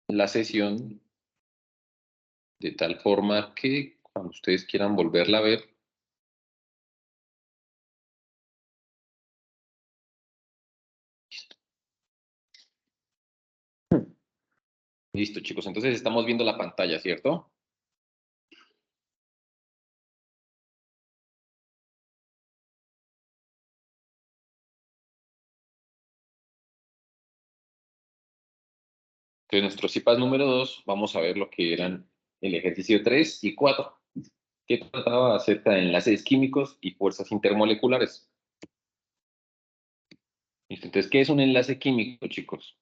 la sesión de tal forma que cuando ustedes quieran volverla a ver, listo, chicos. Entonces estamos viendo la pantalla, ¿cierto? Entonces, nuestro CIPAS número 2, vamos a ver lo que eran el ejercicio 3 y 4, que trataba acerca de enlaces químicos y fuerzas intermoleculares. Listo. Entonces, ¿qué es un enlace químico, chicos?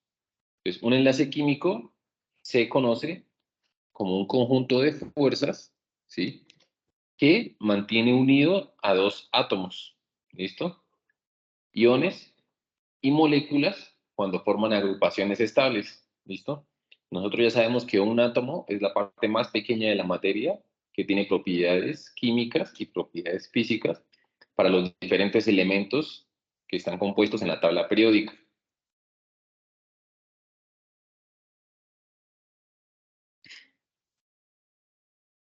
Pues un enlace químico se conoce como un conjunto de fuerzas, ¿sí? Que mantiene unido a dos átomos, ¿listo? Iones y moléculas cuando forman agrupaciones estables, ¿listo? Nosotros ya sabemos que un átomo es la parte más pequeña de la materia que tiene propiedades químicas y propiedades físicas para los diferentes elementos que están compuestos en la tabla periódica.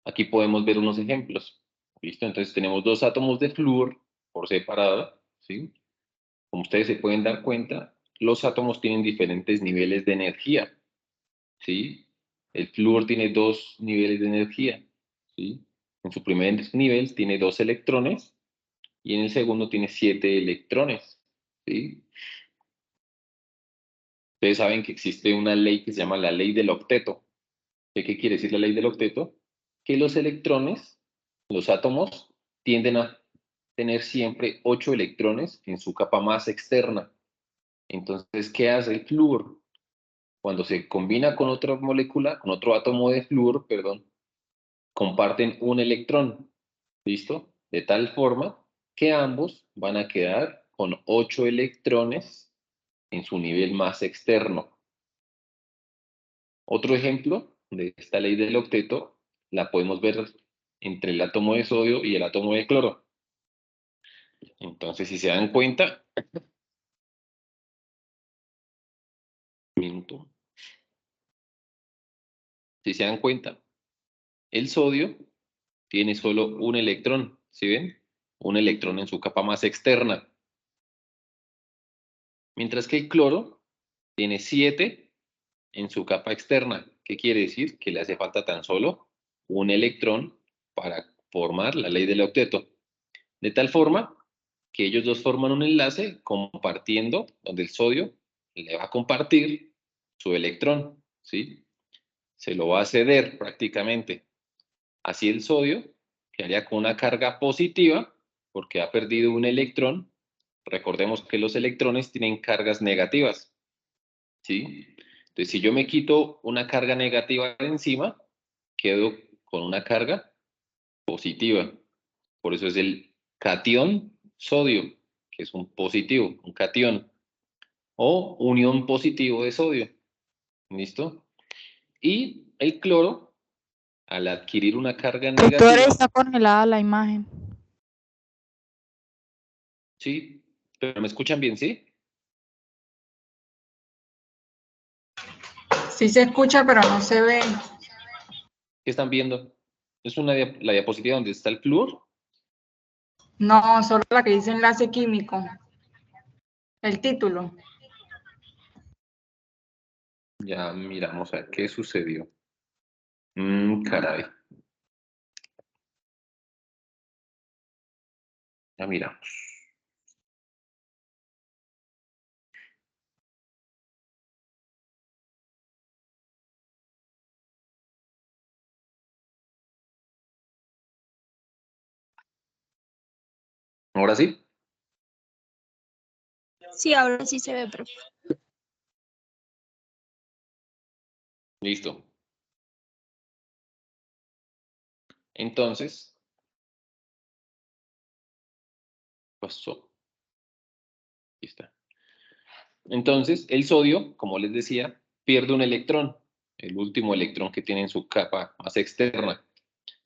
Aquí podemos ver unos ejemplos, ¿listo? Entonces tenemos dos átomos de flúor por separado, ¿sí? Como ustedes se pueden dar cuenta, los átomos tienen diferentes niveles de energía, ¿sí? El flúor tiene dos niveles de energía, ¿sí? En su primer nivel tiene 2 electrones y en el segundo tiene 7 electrones, ¿sí? Ustedes saben que existe una ley que se llama la ley del octeto. ¿Qué quiere decir la ley del octeto? Que los electrones, los átomos, tienden a tener siempre 8 electrones en su capa más externa. Entonces, ¿qué hace el flúor? Cuando se combina con otra molécula, con otro átomo de flúor, perdón, comparten un electrón, ¿listo? De tal forma que ambos van a quedar con 8 electrones en su nivel más externo. Otro ejemplo de esta ley del octeto la podemos ver entre el átomo de sodio y el átomo de cloro. Entonces, si se dan cuenta, minuto, si se dan cuenta, el sodio tiene solo un electrón, ¿sí ven? Un electrón en su capa más externa. Mientras que el cloro tiene 7 en su capa externa. ¿Qué quiere decir? Que le hace falta tan solo un electrón para formar la ley del octeto. De tal forma que ellos dos forman un enlace compartiendo, donde el sodio le va a compartir su electrón, ¿sí? Se lo va a ceder prácticamente. Así el sodio quedaría con una carga positiva porque ha perdido un electrón. Recordemos que los electrones tienen cargas negativas, ¿sí? Entonces, si yo me quito una carga negativa de encima, quedo con una carga positiva. Por eso es el catión sodio, que es un positivo, un catión, o unión positivo de sodio. ¿Listo? Y el cloro, al adquirir una carga Doctor, negativa, está congelada la imagen. sí, pero ¿me escuchan bien, sí? Sí se escucha, pero no se ve. ¿Qué están viendo? ¿Es la diapositiva donde está el flúor? No, solo la que dice enlace químico. El título. Ya miramos a ver qué sucedió. Caray. Ya miramos. ¿Ahora sí? Sí, ahora sí se ve, profe. Listo. Entonces, pasó. Aquí está. Entonces, el sodio, como les decía, pierde un electrón, el último electrón que tiene en su capa más externa.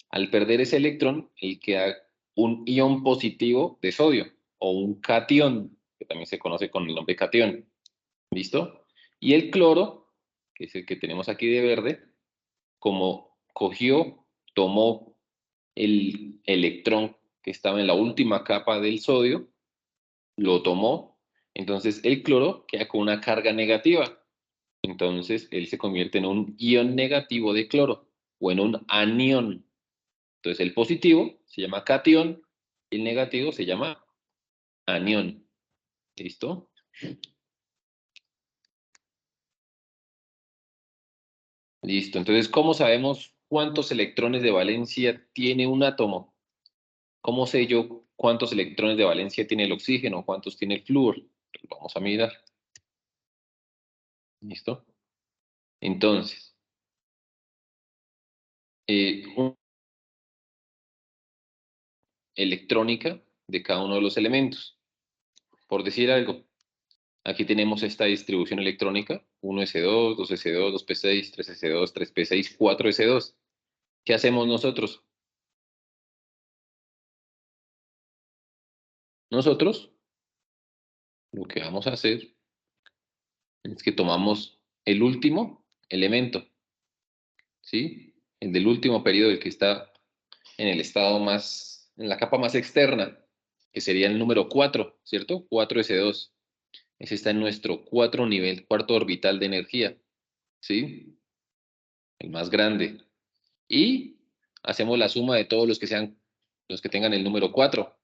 Al perder ese electrón, él queda un ion positivo de sodio, o un catión, que también se conoce con el nombre catión. ¿Listo? Y el cloro que es el que tenemos aquí de verde, como tomó el electrón que estaba en la última capa del sodio, lo tomó, entonces el cloro queda con una carga negativa. Entonces él se convierte en un ion negativo de cloro o en un anión. Entonces el positivo se llama catión y el negativo se llama anión. ¿Listo? Listo. Entonces, ¿cómo sabemos cuántos electrones de valencia tiene un átomo? ¿Cómo sé yo cuántos electrones de valencia tiene el oxígeno? ¿Cuántos tiene el flúor? Pues vamos a mirar. ¿Listo? Entonces, una electrónica de cada uno de los elementos. Por decir algo, aquí tenemos esta distribución electrónica, 1s2, 2s2, 2p6, 3s2, 3p6, 4s2. ¿Qué hacemos nosotros? Nosotros lo que vamos a hacer es que tomamos el último elemento, ¿sí? El del último periodo, el que está en el estado más, en la capa más externa, que sería el número 4, ¿cierto? 4s2. Ese está en nuestro cuarto orbital de energía, ¿sí? El más grande. Y hacemos la suma de todos los que tengan el número 4.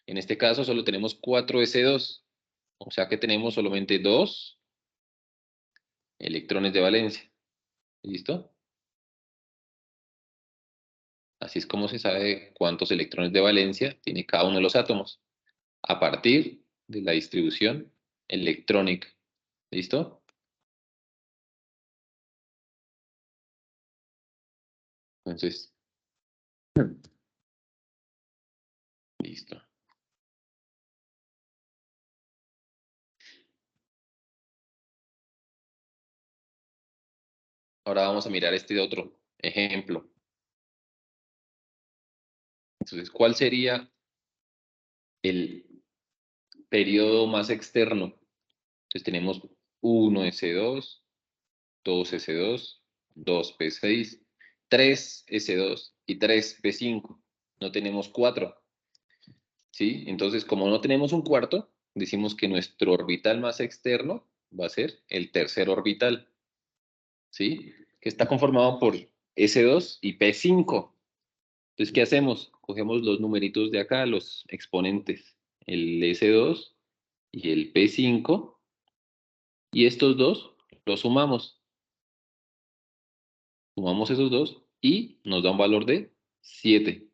En este caso solo tenemos 4s2, o sea que tenemos solamente 2 electrones de valencia. ¿Listo? Así es como se sabe cuántos electrones de valencia tiene cada uno de los átomos, a partir de la distribución electrónica. ¿Listo? Entonces, listo. Ahora vamos a mirar este otro ejemplo. Entonces, ¿cuál sería el periodo más externo? Entonces tenemos 1s2, 2s2, 2p6, 3s2 y 3p5. No tenemos 4. ¿Sí? Entonces, como no tenemos un cuarto, decimos que nuestro orbital más externo va a ser el tercer orbital, ¿sí? Que está conformado por S2 y P5. Entonces, ¿qué hacemos? Cogemos los numeritos de acá, los exponentes, el S2 y el P5, y estos dos los sumamos. Sumamos esos dos y nos da un valor de 7.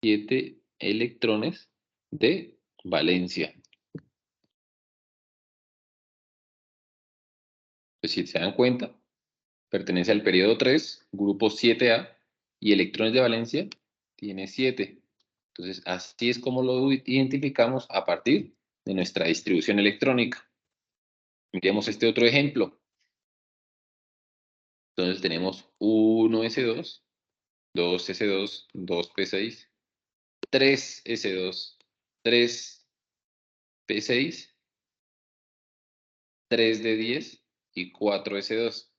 7 electrones de valencia. Pues si se dan cuenta, pertenece al periodo 3, grupo 7A, y electrones de valencia tiene 7. Entonces, así es como lo identificamos a partir de nuestra distribución electrónica. Miremos este otro ejemplo. Entonces tenemos 1s2, 2s2, 2p6, 3s2, 3p6, 3d10 y 4s2.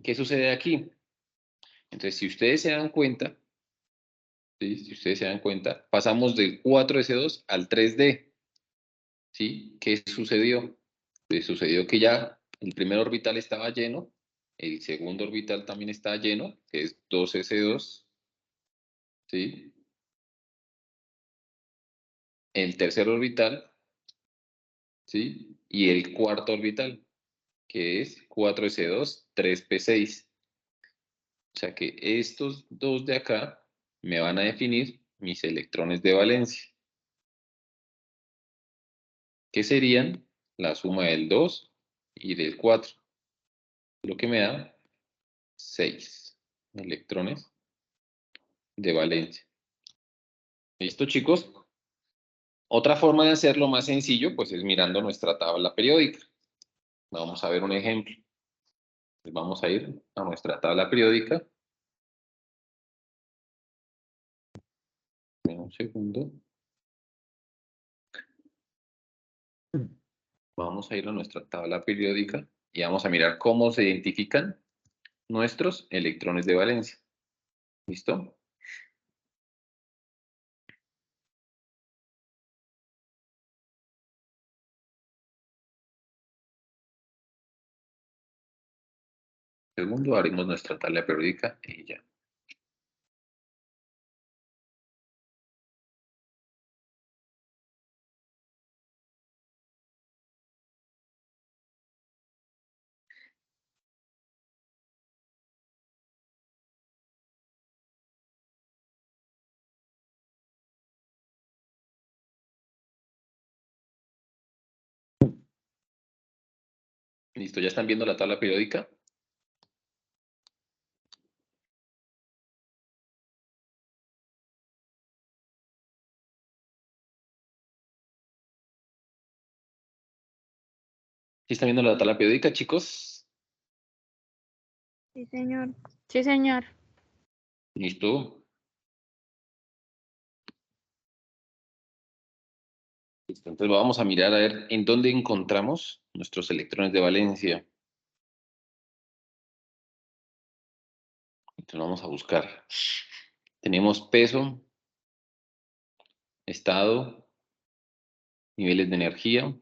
¿Qué sucede aquí? Entonces, si ustedes se dan cuenta, ¿sí? Si ustedes se dan cuenta, pasamos del 4s2 al 3d, ¿sí? ¿Qué sucedió? Pues sucedió que ya el primer orbital estaba lleno, el segundo orbital también está lleno, que es 2s2, ¿sí? El tercer orbital, ¿sí? Y el cuarto orbital, que es 4s2, 3p6. O sea que estos dos de acá me van a definir mis electrones de valencia, que serían la suma del 2 y del 4, lo que me da 6 electrones de valencia. ¿Listo, chicos? Otra forma de hacerlo más sencillo, pues es mirando nuestra tabla periódica. Vamos a ver un ejemplo. Pues vamos a ir a nuestra tabla periódica. Un segundo. Vamos a ir a nuestra tabla periódica y vamos a mirar cómo se identifican nuestros electrones de valencia. ¿Listo? Segundo, abrimos nuestra tabla periódica y ya. Listo, ¿ya están viendo la tabla periódica? ¿Sí están viendo la tabla periódica, chicos? Sí, señor. Sí, señor. ¿Listo? Listo, entonces vamos a mirar a ver en dónde encontramos nuestros electrones de valencia. Entonces vamos a buscar. Tenemos peso, estado, niveles de energía,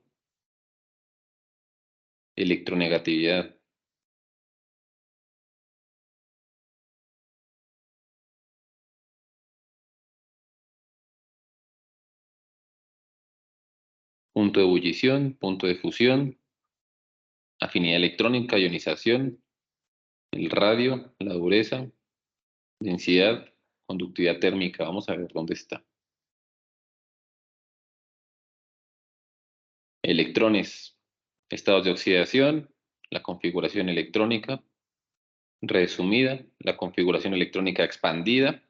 electronegatividad. Punto de ebullición, punto de fusión, afinidad electrónica, ionización, el radio, la dureza, densidad, conductividad térmica. Vamos a ver dónde está. Electrones, estados de oxidación, la configuración electrónica resumida, la configuración electrónica expandida,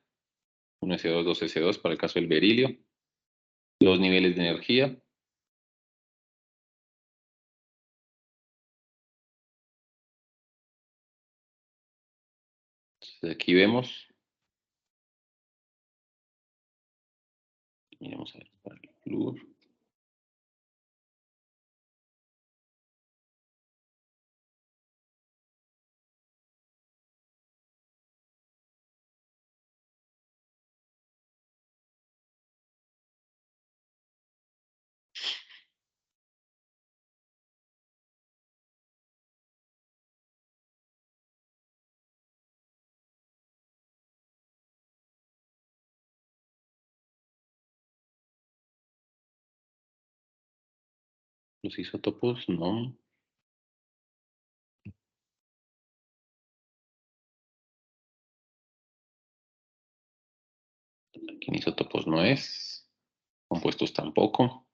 1s2, 2s2 para el caso del berilio, los niveles de energía, entonces aquí vemos, miremos a ver, para el flúor. Los isótopos, no. Aquí en isótopos no es. Compuestos tampoco.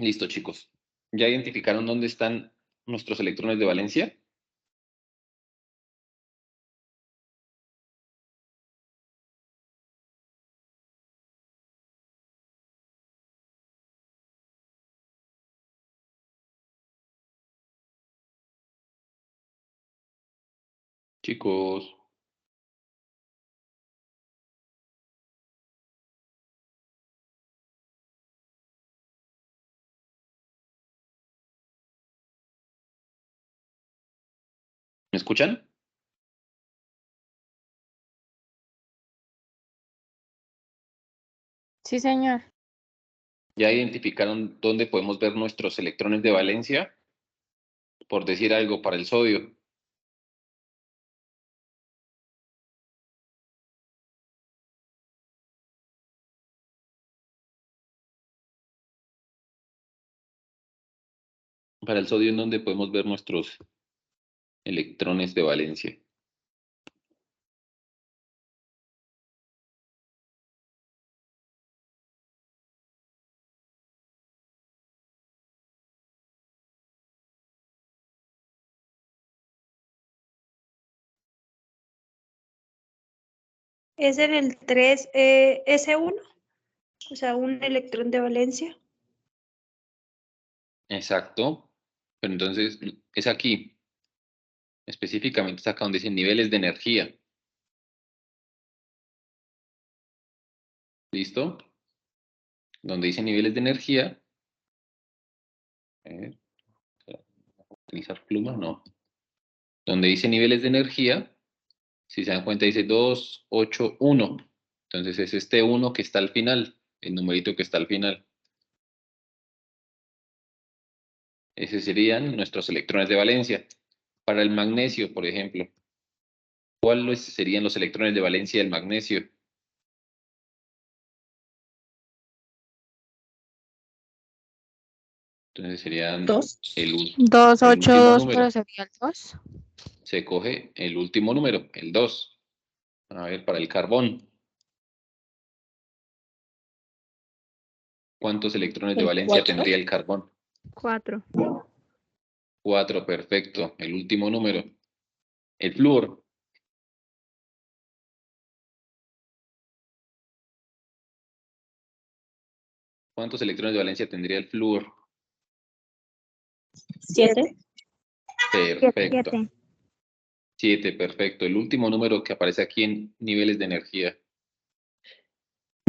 Listo, chicos. ¿Ya identificaron dónde están nuestros electrones de valencia? Chicos, ¿me escuchan? Sí, señor. ¿Ya identificaron dónde podemos ver nuestros electrones de valencia? Por decir algo, para el sodio. Para el sodio, ¿en donde podemos ver nuestros electrones de valencia? Es en el 3 S1, o sea, un electrón de valencia. Exacto. Pero entonces, es aquí. Específicamente es acá donde dice niveles de energía. ¿Listo? Donde dice niveles de energía. A ver, ¿utilizar pluma? No. Donde dice niveles de energía, si se dan cuenta, dice 2, 8, 1. Entonces es este 1 que está al final, el numerito que está al final. Esos serían nuestros electrones de valencia. Para el magnesio, por ejemplo, ¿cuáles serían los electrones de valencia del magnesio? Entonces serían Dos. Dos, el ocho, último dos, número. pero sería el 2. Se coge el último número, el 2. A ver, para el carbón. ¿Cuántos electrones de El valencia 4. tendría el carbón? 4. 4, perfecto. El último número. El flúor. ¿Cuántos electrones de valencia tendría el flúor? 7. Perfecto. 7. 7, perfecto. El último número que aparece aquí en niveles de energía.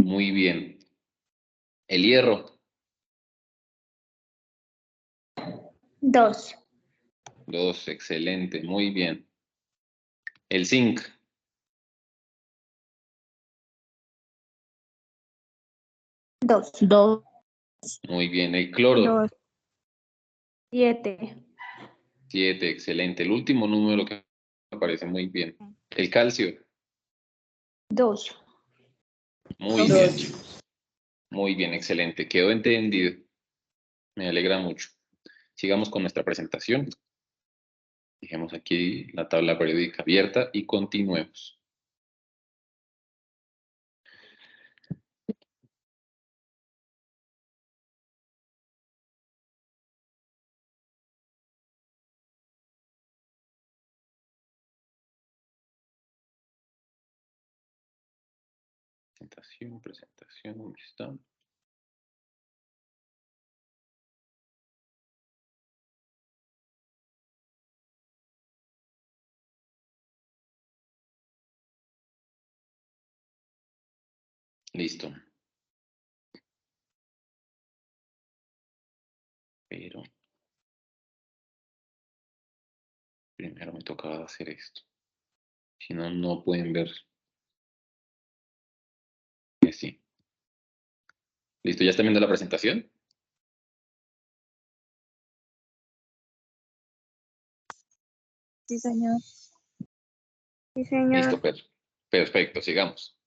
Muy bien. El hierro. 2. 2, excelente, muy bien. El zinc. 2. 2. Muy bien. El cloro. 2. 7. 7, excelente. El último número que aparece muy bien. El calcio. 2. Muy Dos. bien, chicos. Muy bien, excelente. Quedó entendido. Me alegra mucho. Sigamos con nuestra presentación. Dejemos aquí la tabla periódica abierta y continuemos. Presentación, ¿dónde está? Listo. Pero primero me tocaba hacer esto. Si no, no pueden ver. Sí. Listo, ¿ya están viendo la presentación? Sí, señor. Sí, señor. Listo, perfecto, sigamos.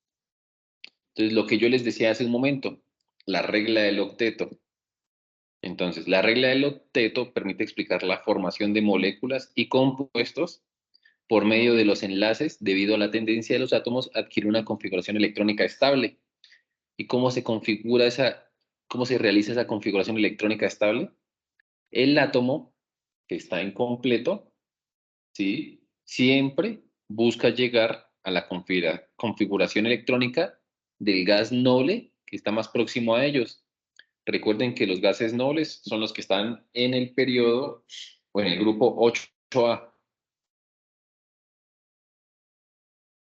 Entonces, lo que yo les decía hace un momento, la regla del octeto. Entonces, la regla del octeto permite explicar la formación de moléculas y compuestos por medio de los enlaces debido a la tendencia de los átomos a adquirir una configuración electrónica estable. ¿Y cómo se configura cómo se realiza esa configuración electrónica estable? El átomo que está incompleto, ¿sí? Siempre busca llegar a la configuración electrónica del gas noble que está más próximo a ellos. Recuerden que los gases nobles son los que están en el periodo o en el grupo 8A.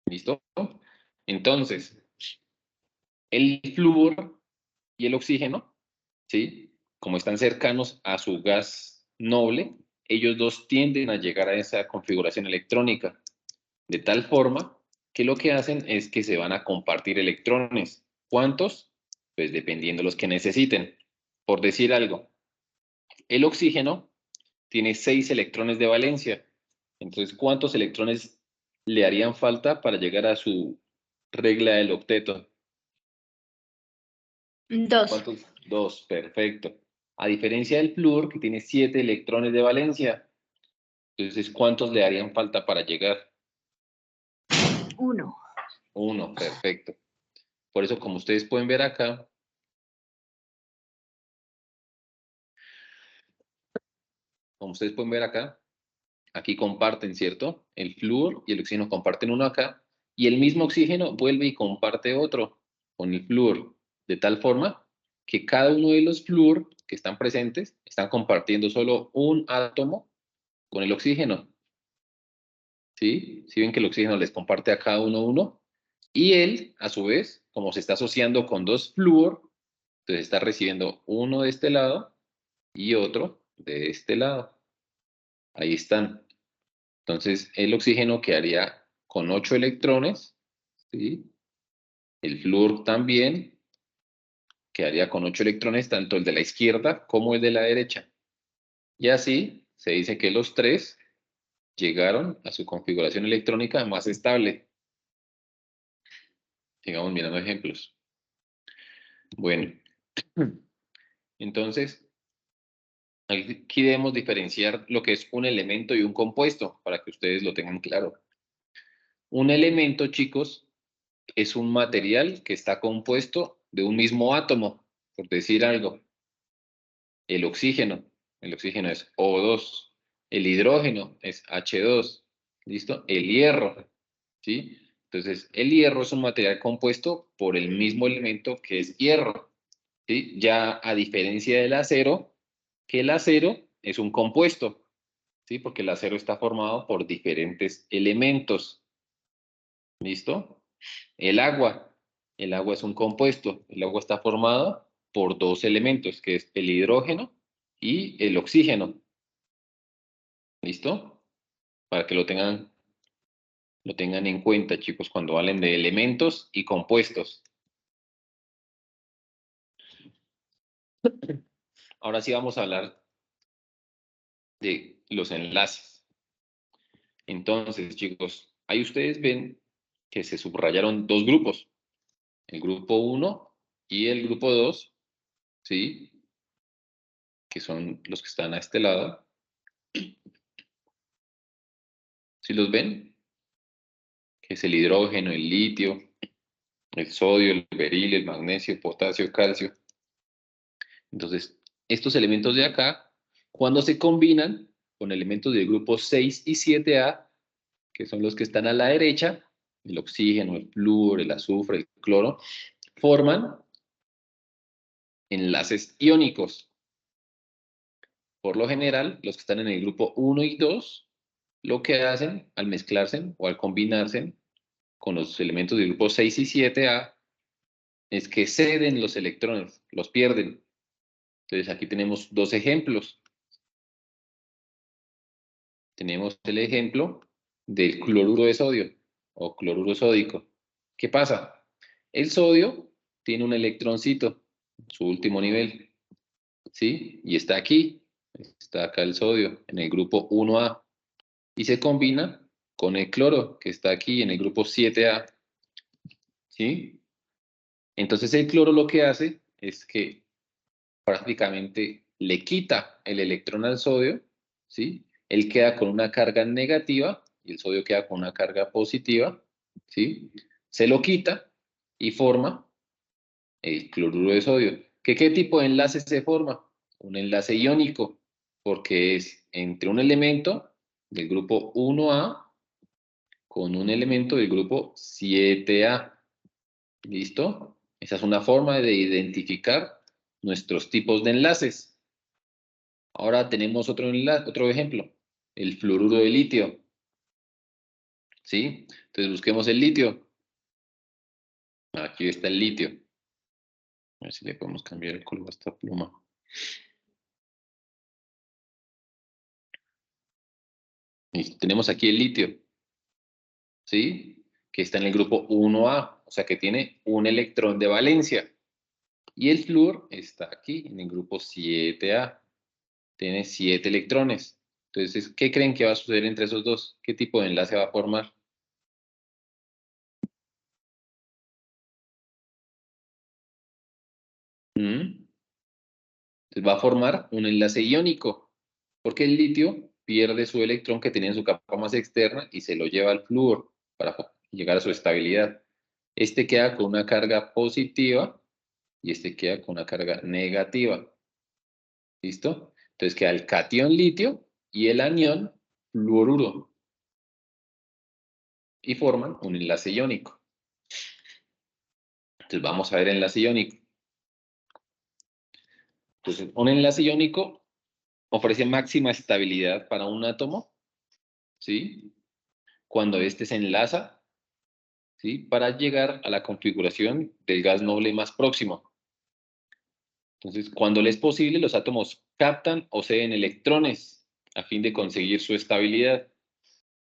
¿Listo? Entonces, el flúor y el oxígeno, ¿sí? Como están cercanos a su gas noble, ellos dos tienden a llegar a esa configuración electrónica, de tal forma que lo que hacen es que se van a compartir electrones. ¿Cuántos? Pues dependiendo de los que necesiten. Por decir algo, el oxígeno tiene 6 electrones de valencia. Entonces, ¿cuántos electrones le harían falta para llegar a su regla del octeto? 2. ¿Cuántos? 2, perfecto. A diferencia del flúor, que tiene 7 electrones de valencia. Entonces, ¿cuántos le harían falta para llegar? 1. 1, perfecto. Por eso, como ustedes pueden ver acá, aquí comparten, ¿cierto? El flúor y el oxígeno comparten uno acá, y el mismo oxígeno vuelve y comparte otro con el flúor, de tal forma que cada uno de los flúor que están presentes están compartiendo solo un átomo con el oxígeno. ¿Sí? Si ven que el oxígeno les comparte a cada uno, y él, a su vez, como se está asociando con 2 flúor, entonces está recibiendo uno de este lado y otro de este lado. Ahí están. Entonces, el oxígeno quedaría con 8 electrones, ¿sí? El flúor también quedaría con 8 electrones, tanto el de la izquierda como el de la derecha. Y así se dice que los 3 llegaron a su configuración electrónica más estable. Sigamos mirando ejemplos. Bueno, entonces, aquí debemos diferenciar lo que es un elemento y un compuesto, para que ustedes lo tengan claro. Un elemento, chicos, es un material que está compuesto de un mismo átomo, por decir algo. El oxígeno es O2. El hidrógeno es H2. ¿Listo? El hierro, ¿sí? Entonces, el hierro es un material compuesto por el mismo elemento que es hierro, ¿sí? Ya a diferencia del acero, que el acero es un compuesto, ¿sí? Porque el acero está formado por diferentes elementos. ¿Listo? El agua. El agua es un compuesto. El agua está formado por 2 elementos, que es el hidrógeno y el oxígeno. ¿Listo? Para que lo tengan en cuenta, chicos, cuando hablen de elementos y compuestos. Ahora sí vamos a hablar de los enlaces. Entonces, chicos, ahí ustedes ven que se subrayaron 2 grupos. El grupo 1 y el grupo 2, ¿sí? Que son los que están a este lado. ¿Sí los ven? Que es el hidrógeno, el litio, el sodio, el berilo, el magnesio, potasio, calcio. Entonces, estos elementos de acá, cuando se combinan con elementos del grupo 6 y 7A, que son los que están a la derecha, el oxígeno, el flúor, el azufre, el cloro, forman enlaces iónicos. Por lo general, los que están en el grupo 1 y 2, lo que hacen al mezclarse o al combinarse con los elementos del grupo 6 y 7A es que ceden los electrones, los pierden. Entonces aquí tenemos 2 ejemplos. Tenemos el ejemplo del cloruro de sodio o cloruro sódico. ¿Qué pasa? El sodio tiene un electroncito, su último nivel, ¿sí? Y está aquí, está acá el sodio, en el grupo 1A. Y se combina con el cloro, que está aquí en el grupo 7A, ¿sí? Entonces el cloro lo que hace es que prácticamente le quita el electrón al sodio, ¿sí? Él queda con una carga negativa y el sodio queda con una carga positiva, ¿sí? Se lo quita y forma el cloruro de sodio. ¿Qué tipo de enlace se forma? Un enlace iónico, porque es entre un elemento del grupo 1A con un elemento del grupo 7A. ¿Listo? Esa es una forma de identificar nuestros tipos de enlaces. Ahora tenemos otro ejemplo, el fluoruro de litio. ¿Sí? Entonces busquemos el litio. Aquí está el litio. A ver si le podemos cambiar el color a esta pluma. Listo. Tenemos aquí el litio. ¿Sí? Que está en el grupo 1A, o sea que tiene un electrón de valencia. Y el flúor está aquí en el grupo 7A. Tiene 7 electrones. Entonces, ¿qué creen que va a suceder entre esos dos? ¿Qué tipo de enlace va a formar? ¿Mm? Entonces va a formar un enlace iónico, porque el litio pierde su electrón que tenía en su capa más externa y se lo lleva al flúor para llegar a su estabilidad. Este queda con una carga positiva y este queda con una carga negativa. ¿Listo? Entonces queda el catión litio y el anión fluoruro. Y forman un enlace iónico. Entonces vamos a ver enlace iónico. Entonces, un enlace iónico ofrece máxima estabilidad para un átomo, ¿sí? Cuando éste se enlaza, ¿sí? Para llegar a la configuración del gas noble más próximo. Entonces, cuando le es posible, los átomos captan o ceden electrones a fin de conseguir su estabilidad.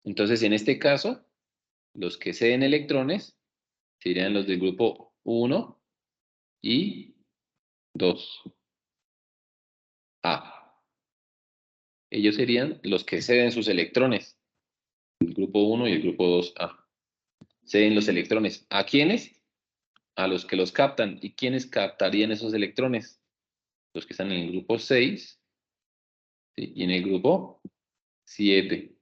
Entonces, en este caso, los que ceden electrones serían los del grupo 1 y 2A. Ellos serían los que ceden sus electrones, el grupo 1 y el grupo 2A. Ceden los electrones. ¿A quiénes? A los que los captan. ¿Y quiénes captarían esos electrones? Los que están en el grupo 6, ¿sí? Y en el grupo 7.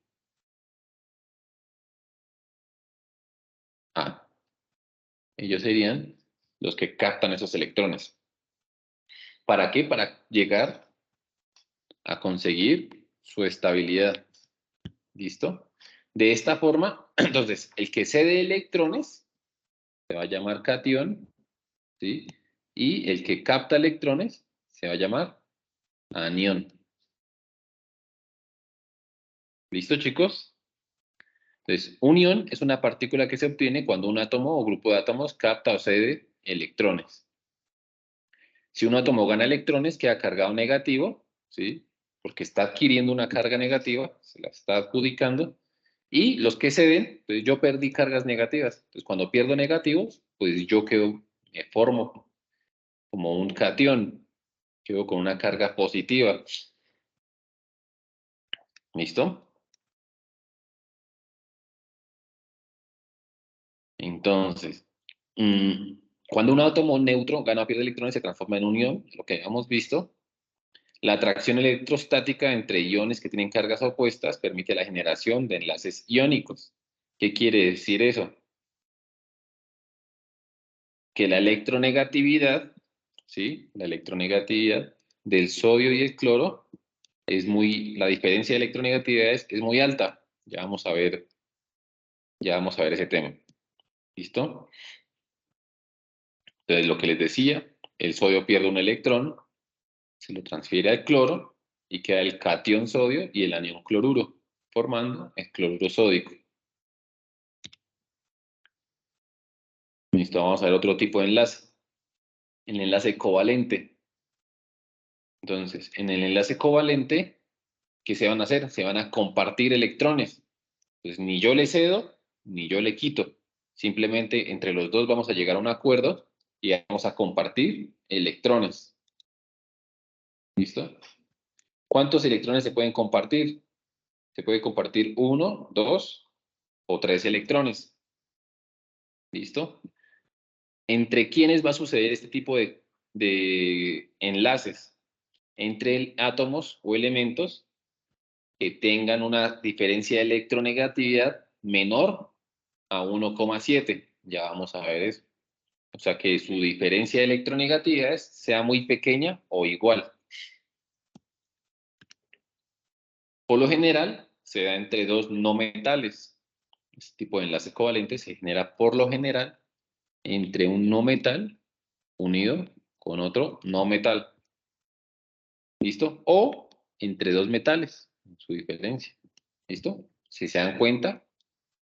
Ellos serían los que captan esos electrones. ¿Para qué? Para llegar a conseguir su estabilidad. ¿Listo? De esta forma, entonces, el que cede electrones se va a llamar catión, ¿sí? Y el que capta electrones se va a llamar anión. ¿Listo, chicos? Entonces, un ion es una partícula que se obtiene cuando un átomo o grupo de átomos capta o cede electrones. Si un átomo gana electrones, queda cargado negativo, ¿sí? Porque está adquiriendo una carga negativa, se la está adjudicando. Y los que ceden, pues yo perdí cargas negativas. Entonces, cuando pierdo negativos, pues yo quedo, me formo como un catión, quedo con una carga positiva. ¿Listo? Entonces, cuando un átomo neutro gana o pierde electrones, se transforma en un ion, lo que hemos visto. La atracción electrostática entre iones que tienen cargas opuestas permite la generación de enlaces iónicos. ¿Qué quiere decir eso? Que la electronegatividad, ¿sí? La electronegatividad del sodio y el cloro la diferencia de electronegatividades es muy alta. Ya vamos a ver ese tema. ¿Listo? Entonces, lo que les decía, el sodio pierde un electrón, se lo transfiere al cloro y queda el catión sodio y el anión cloruro, formando el cloruro sódico. Listo, vamos a ver otro tipo de enlace. El enlace covalente. Entonces, en el enlace covalente, ¿qué se van a hacer? Se van a compartir electrones. Entonces, ni yo le cedo, ni yo le quito. Simplemente entre los dos vamos a llegar a un acuerdo y vamos a compartir electrones. ¿Listo? ¿Cuántos electrones se pueden compartir? Se puede compartir 1, 2 o 3 electrones. ¿Listo? ¿Entre quiénes va a suceder este tipo de enlaces? Entre átomos o elementos que tengan una diferencia de electronegatividad menor a 1,7. Ya vamos a ver eso. O sea, que su diferencia de electronegatividades sea muy pequeña o igual. Por lo general, se da entre dos no metales. Este tipo de enlace covalente se genera por lo general entre un no metal unido con otro no metal. ¿Listo? O entre dos metales, su diferencia. ¿Listo? Si se dan cuenta,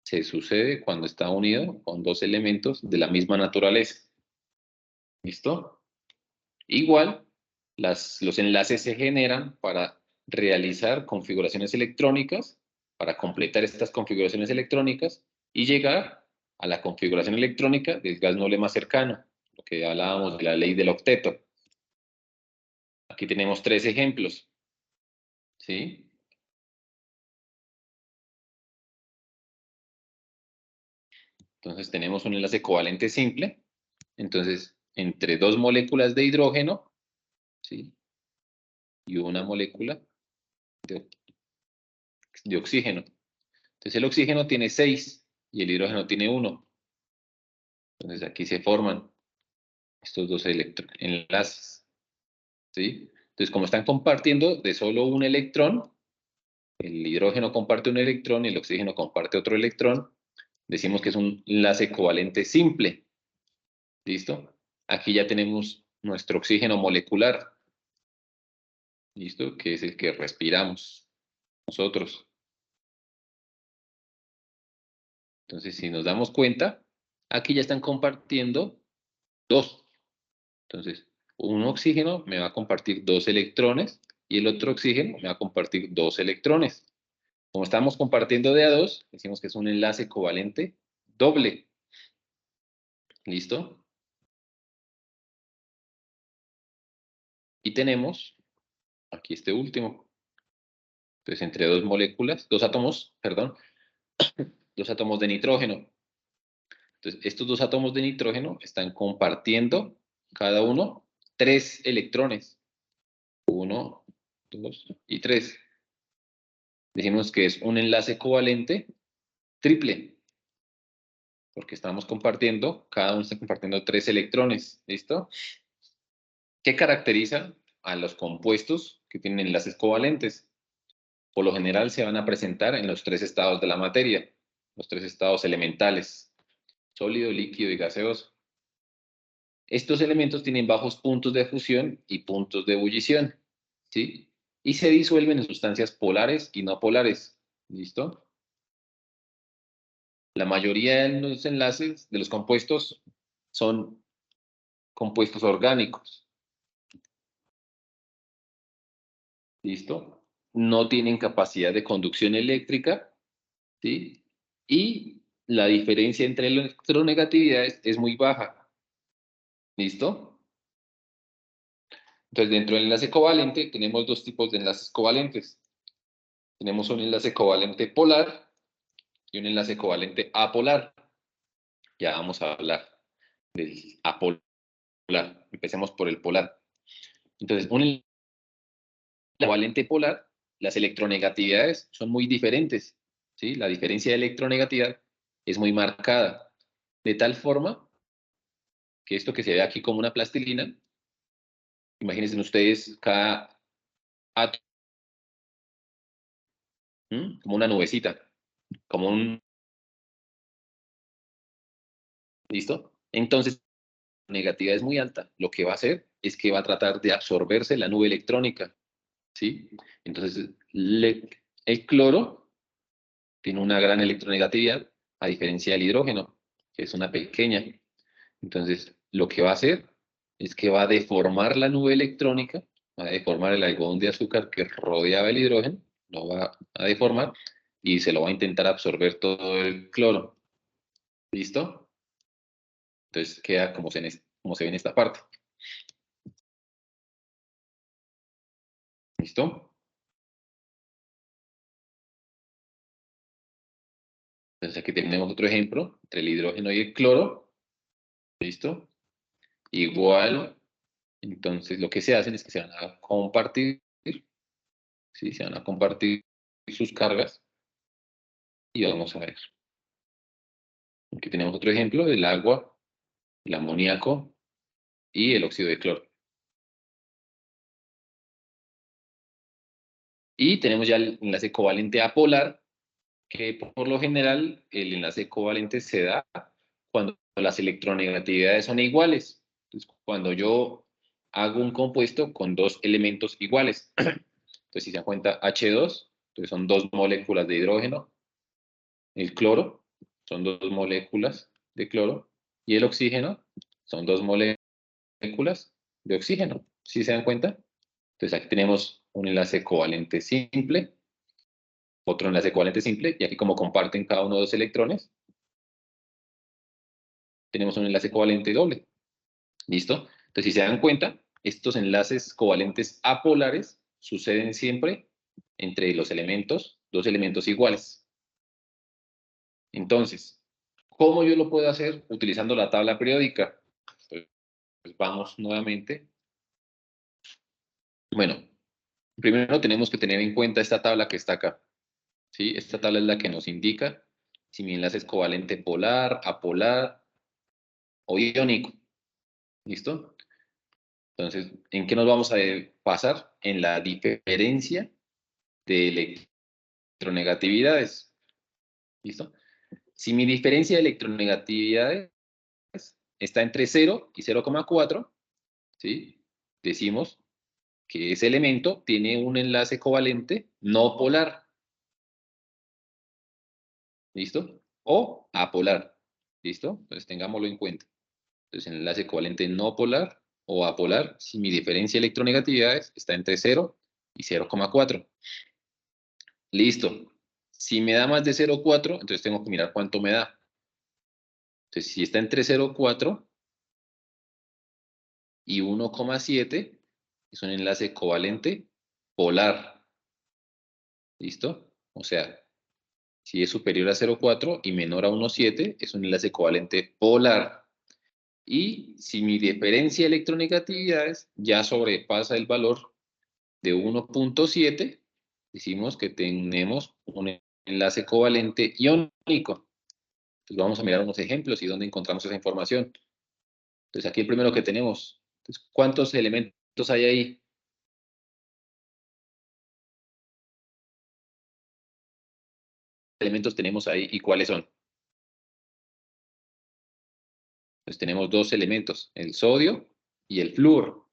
se sucede cuando está unido con dos elementos de la misma naturaleza. ¿Listo? Igual, los enlaces se generan para realizar configuraciones electrónicas, para completar estas configuraciones electrónicas y llegar a la configuración electrónica del gas noble más cercano, lo que hablábamos de la ley del octeto. Aquí tenemos 3 ejemplos. ¿Sí? Entonces tenemos un enlace covalente simple. Entonces, entre dos moléculas de hidrógeno, ¿sí? y una molécula de oxígeno. Entonces el oxígeno tiene 6 y el hidrógeno tiene 1. Entonces aquí se forman estos dos enlaces, ¿sí? Entonces como están compartiendo de solo un electrón, el hidrógeno comparte un electrón y el oxígeno comparte otro electrón, decimos que es un enlace covalente simple. ¿Listo? Aquí ya tenemos nuestro oxígeno molecular. ¿Listo? Que es el que respiramos nosotros. Entonces, si nos damos cuenta, aquí ya están compartiendo 2. Entonces, un oxígeno me va a compartir 2 electrones y el otro oxígeno me va a compartir 2 electrones. Como estamos compartiendo de a 2, decimos que es un enlace covalente doble. ¿Listo? Y tenemos aquí este último. Entonces, entre dos moléculas, dos átomos, perdón, dos átomos de nitrógeno. Entonces, estos dos átomos de nitrógeno están compartiendo cada uno 3 electrones. 1, 2 y 3. Decimos que es un enlace covalente triple, porque estamos compartiendo, cada uno está compartiendo 3 electrones. ¿Listo? ¿Qué caracteriza a los compuestos que tienen enlaces covalentes? Por lo general se van a presentar en los 3 estados de la materia, los 3 estados elementales: sólido, líquido y gaseoso. Estos elementos tienen bajos puntos de fusión y puntos de ebullición, ¿sí? Y se disuelven en sustancias polares y no polares. ¿Listo? La mayoría de los enlaces de los compuestos son compuestos orgánicos. ¿Listo? No tienen capacidad de conducción eléctrica, ¿sí? Y la diferencia entre electronegatividades es muy baja. ¿Listo? Entonces, dentro del enlace covalente tenemos 2 tipos de enlaces covalentes. Tenemos un enlace covalente polar y un enlace covalente apolar. Ya vamos a hablar del apolar. Empecemos por el polar. Entonces, un enlace covalente polar, las electronegatividades son muy diferentes, ¿sí? La diferencia de electronegatividad es muy marcada, de tal forma que esto que se ve aquí como una plastilina, imagínense ustedes cada átomo, como una nubecita, como un... ¿Listo? Entonces, la negatividad es muy alta, lo que va a hacer es que va a tratar de absorberse la nube electrónica, ¿sí? Entonces, el cloro tiene una gran electronegatividad, a diferencia del hidrógeno, que es una pequeña. Entonces, lo que va a hacer es que va a deformar la nube electrónica, va a deformar el algodón de azúcar que rodeaba el hidrógeno, lo va a deformar y se lo va a intentar absorber todo el cloro. ¿Listo? Entonces queda como como se ve en esta parte. ¿Listo? Entonces aquí tenemos otro ejemplo entre el hidrógeno y el cloro. ¿Listo? Igual, entonces lo que se hacen es que se van a compartir, ¿sí? Se van a compartir sus cargas y vamos a ver. Aquí tenemos otro ejemplo del agua, el amoníaco y el óxido de cloro. Y tenemos ya el enlace covalente apolar, que por lo general el enlace covalente se da cuando las electronegatividades son iguales. Entonces, cuando yo hago un compuesto con 2 elementos iguales. Entonces, si se dan cuenta, H2, entonces son 2 moléculas de hidrógeno. El cloro, son 2 moléculas de cloro. Y el oxígeno, son 2 moléculas de oxígeno. ¿Sí se dan cuenta? Entonces, aquí tenemos un enlace covalente simple, otro enlace covalente simple, y aquí como comparten cada uno 2 electrones, tenemos un enlace covalente doble. ¿Listo? Entonces, si se dan cuenta, estos enlaces covalentes apolares suceden siempre entre los elementos, 2 elementos iguales. Entonces, ¿cómo yo lo puedo hacer? Utilizando la tabla periódica. Pues vamos nuevamente. Bueno, Primero tenemos que tener en cuenta esta tabla que está acá. ¿Sí? Esta tabla es la que nos indica si mi enlace es covalente polar, apolar o iónico. ¿Listo? Entonces, ¿en qué nos vamos a basar? En la diferencia de electronegatividades. ¿Listo? Si mi diferencia de electronegatividades está entre 0 y 0,4, ¿sí? Decimos que ese elemento tiene un enlace covalente no polar. ¿Listo? O apolar. ¿Listo? Entonces tengámoslo en cuenta. Entonces, el enlace covalente no polar o apolar, si mi diferencia de electronegatividades está entre 0 y 0,4. Listo. Si me da más de 0,4, entonces tengo que mirar cuánto me da. Entonces, si está entre 0,4 y 1,7, es un enlace covalente polar. ¿Listo? O sea, si es superior a 0,4 y menor a 1,7, es un enlace covalente polar. Y si mi diferencia de electronegatividades ya sobrepasa el valor de 1,7, decimos que tenemos un enlace covalente iónico. Entonces vamos a mirar unos ejemplos y dónde encontramos esa información. Entonces aquí el primero que tenemos. Entonces, ¿cuántos elementos hay ahí? ¿Qué elementos tenemos ahí y cuáles son? Pues tenemos dos elementos, el sodio y el flúor.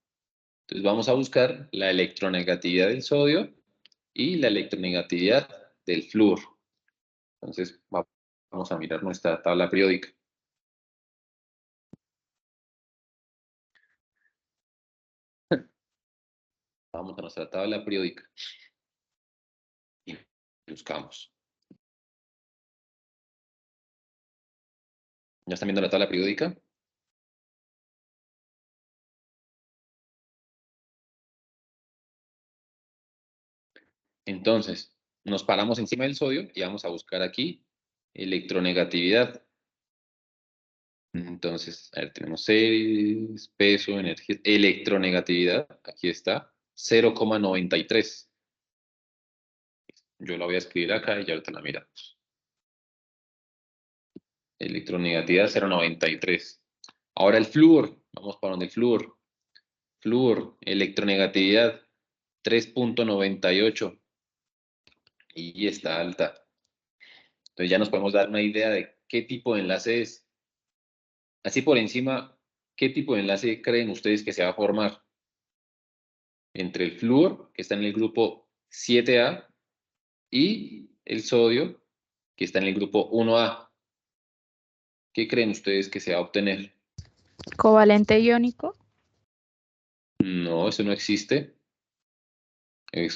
Entonces vamos a buscar la electronegatividad del sodio y la electronegatividad del flúor. Entonces vamos a mirar nuestra tabla periódica. Vamos a nuestra tabla periódica y buscamos. ¿Ya están viendo la tabla periódica? Entonces, nos paramos encima del sodio y vamos a buscar aquí electronegatividad. Entonces, a ver, tenemos series, peso, energía, electronegatividad, aquí está, 0,93. Yo la voy a escribir acá y ya ahorita la miramos. Electronegatividad 0,93. Ahora el flúor, vamos para donde el flúor. Flúor, electronegatividad 3,98 y está alta. Entonces ya nos podemos dar una idea de qué tipo de enlace es. Así por encima, ¿qué tipo de enlace creen ustedes que se va a formar entre el flúor, que está en el grupo 7A, y el sodio, que está en el grupo 1A? ¿Qué creen ustedes que se va a obtener? Covalente iónico. No, eso no existe.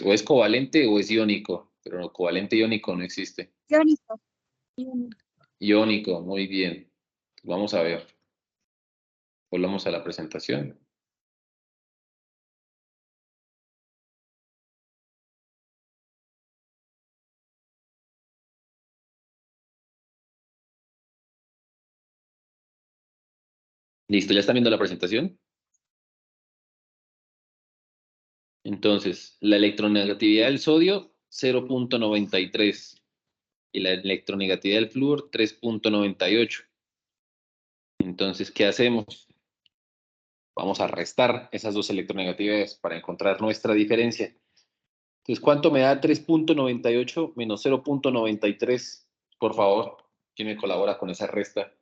O es covalente o es iónico, pero no, covalente iónico no existe. Iónico. Iónico, muy bien. Vamos a ver. Volvamos a la presentación. Listo, ¿ya están viendo la presentación? Entonces, la electronegatividad del sodio, 0,93. Y la electronegatividad del flúor, 3,98. Entonces, ¿qué hacemos? Vamos a restar esas dos electronegatividades para encontrar nuestra diferencia. Entonces, ¿cuánto me da 3,98 menos 0,93? Por favor, ¿quién me colabora con esa resta?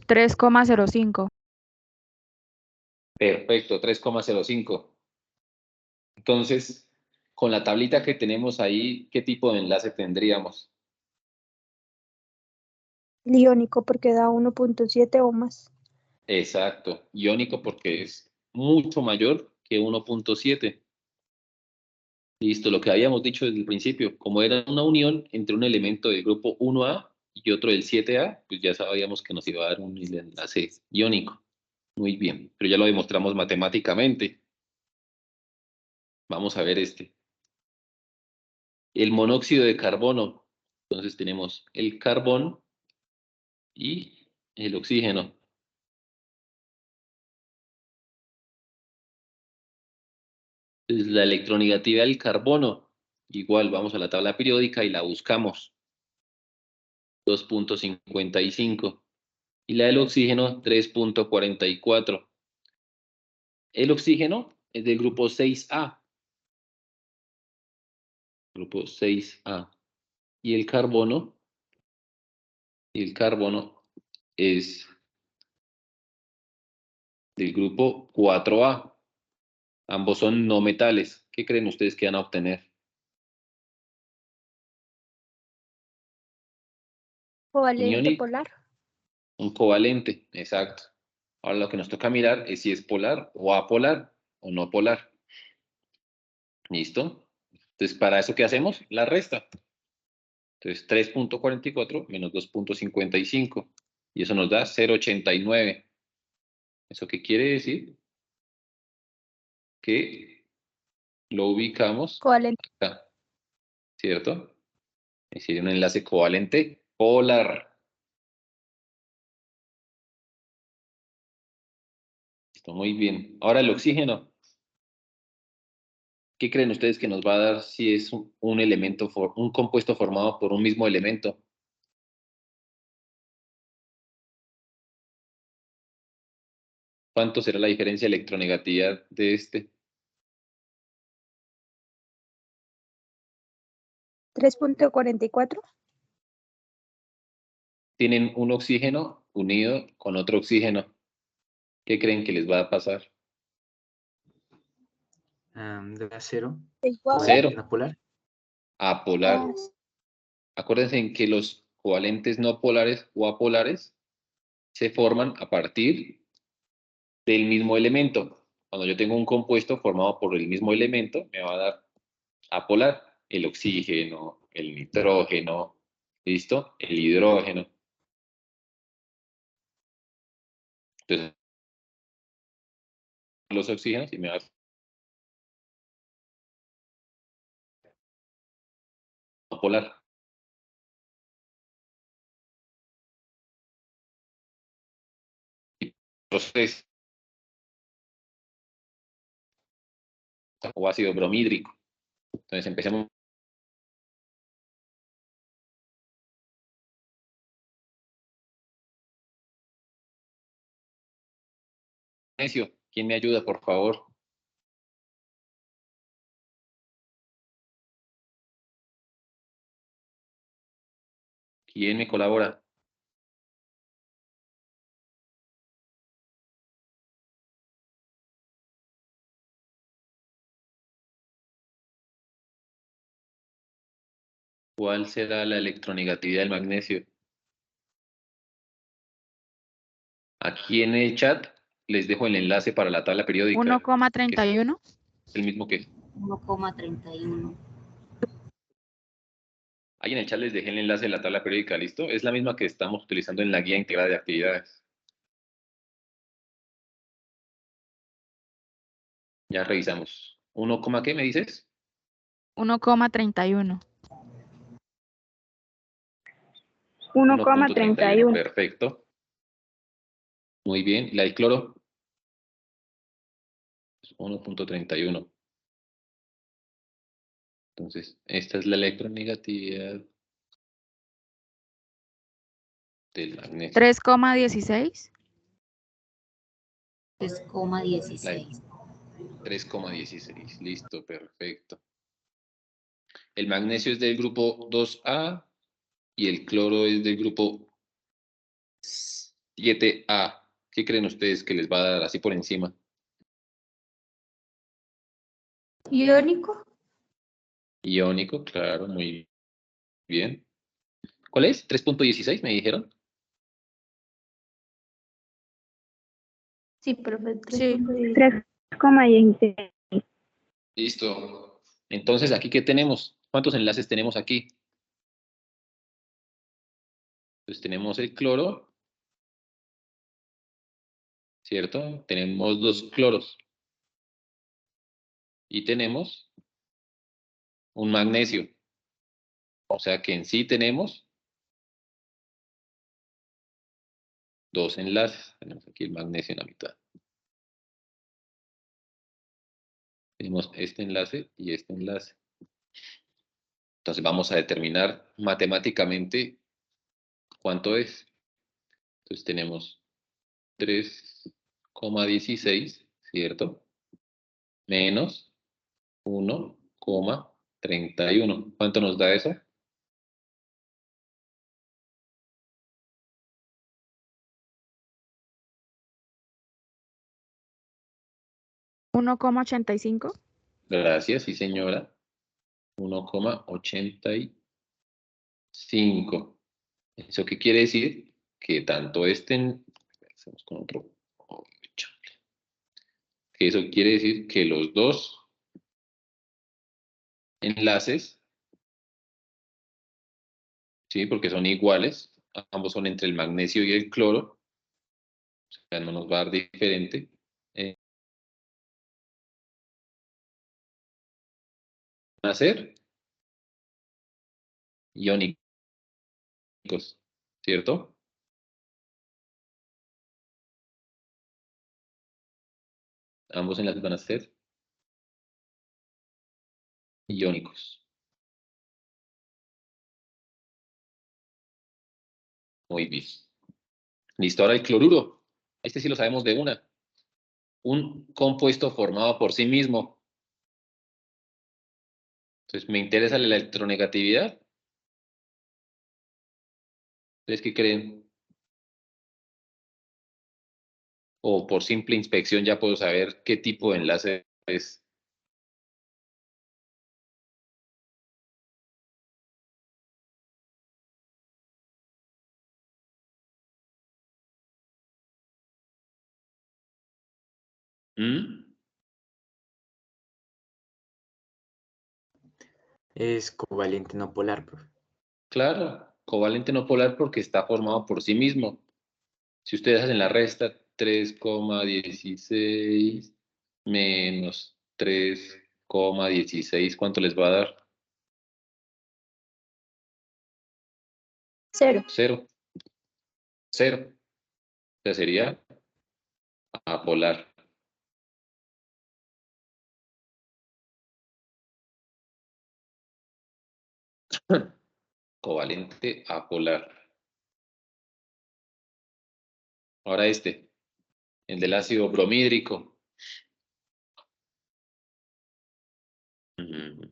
$3,05. Perfecto, 3,05. Entonces, con la tablita que tenemos ahí, ¿qué tipo de enlace tendríamos? Iónico porque da 1.7 o más. Exacto, iónico porque es mucho mayor que 1,7. Listo, lo que habíamos dicho desde el principio, como era una unión entre un elemento del grupo 1A y otro del 7A, pues ya sabíamos que nos iba a dar un enlace iónico. Muy bien, pero ya lo demostramos matemáticamente. Vamos a ver este. El monóxido de carbono. Entonces tenemos el carbón y el oxígeno. Entonces, la electronegatividad del carbono, igual vamos a la tabla periódica y la buscamos. 2.55. Y la del oxígeno, 3.44. El oxígeno es del grupo 6A. Grupo 6A. Y el carbono es del grupo 4A. Ambos son no metales. ¿Qué creen ustedes que van a obtener? Covalente Unión polar. un covalente, exacto. Ahora lo que nos toca mirar es si es polar o apolar o no polar. ¿Listo? Entonces, ¿para eso qué hacemos? La resta. Entonces, 3.44 menos 2.55. Y eso nos da 0.89. ¿Eso qué quiere decir? Que lo ubicamos Covalente. acá, ¿cierto? Es decir, un enlace covalente polar. Listo, muy bien. Ahora el oxígeno. ¿Qué creen ustedes que nos va a dar si es un elemento, un compuesto formado por un mismo elemento? ¿Cuánto será la diferencia de electronegatividad de este? 3.44. Tienen un oxígeno unido con otro oxígeno. ¿Qué creen que les va a pasar? De acero. Igual. Cero. ¿No polar? Apolar. Acuérdense en que los covalentes no polares o apolares se forman a partir del mismo elemento. Cuando yo tengo un compuesto formado por el mismo elemento, me va a dar apolar el oxígeno, el nitrógeno, ¿listo? El hidrógeno. Entonces, los oxígenos y me va a apolar. Los tres, o ácido bromhídrico. Entonces empecemos. Magnesio, ¿quién me ayuda, por favor? ¿Quién me colabora? ¿Cuál será la electronegatividad del magnesio? Aquí en el chat les dejo el enlace para la tabla periódica. 1,31. El mismo que 1,31. ahí en el chat les dejé el enlace de la tabla periódica, ¿listo? Es la misma que estamos utilizando en la guía integrada de actividades. Ya revisamos. ¿1, qué me dices? 1,31. 1,31. Perfecto. Muy bien. ¿La del cloro? 1.31. Entonces, esta es la electronegatividad del magnesio. 3,16. 3,16. 3,16. Listo, perfecto. El magnesio es del grupo 2A y el cloro es del grupo 7A. ¿Qué creen ustedes que les va a dar así por encima? Iónico. Iónico, claro, muy bien. ¿Cuál es? 3.16 me dijeron. Sí, profe. Sí. 3,16. Listo. Entonces, ¿aquí qué tenemos? ¿Cuántos enlaces tenemos aquí? Pues tenemos el cloro ¿cierto? Tenemos 2 cloros. Y tenemos un magnesio. O sea que en sí tenemos 2 enlaces. Tenemos aquí el magnesio en la mitad. Tenemos este enlace y este enlace. Entonces vamos a determinar matemáticamente cuánto es. Entonces tenemos 3,16, ¿cierto? Menos 1,31. ¿Cuánto nos da eso? 1,85. Gracias, sí señora. 1,85. ¿Eso qué quiere decir? Que tanto hacemos con otro. Que eso quiere decir que los dos enlaces, ¿sí? Porque son iguales, ambos son entre el magnesio y el cloro, o sea, no nos va a dar diferente. Van a ser iónicos, ¿cierto? Ambos enlaces van a ser iónicos. Muy bien. Listo, ahora el cloruro. Este sí lo sabemos de una. Un compuesto formado por sí mismo. Entonces, me interesa la electronegatividad. ¿Ustedes qué creen? O por simple inspección ya puedo saber qué tipo de enlace es. ¿Mm? Es covalente no polar, profe. Claro, covalente no polar porque está formado por sí mismo. Si ustedes hacen la resta, 3,16 menos 3,16, ¿cuánto les va a dar? 0. 0. 0. O sea, sería apolar. Covalente apolar. Ahora este, el del ácido bromídrico. Mm,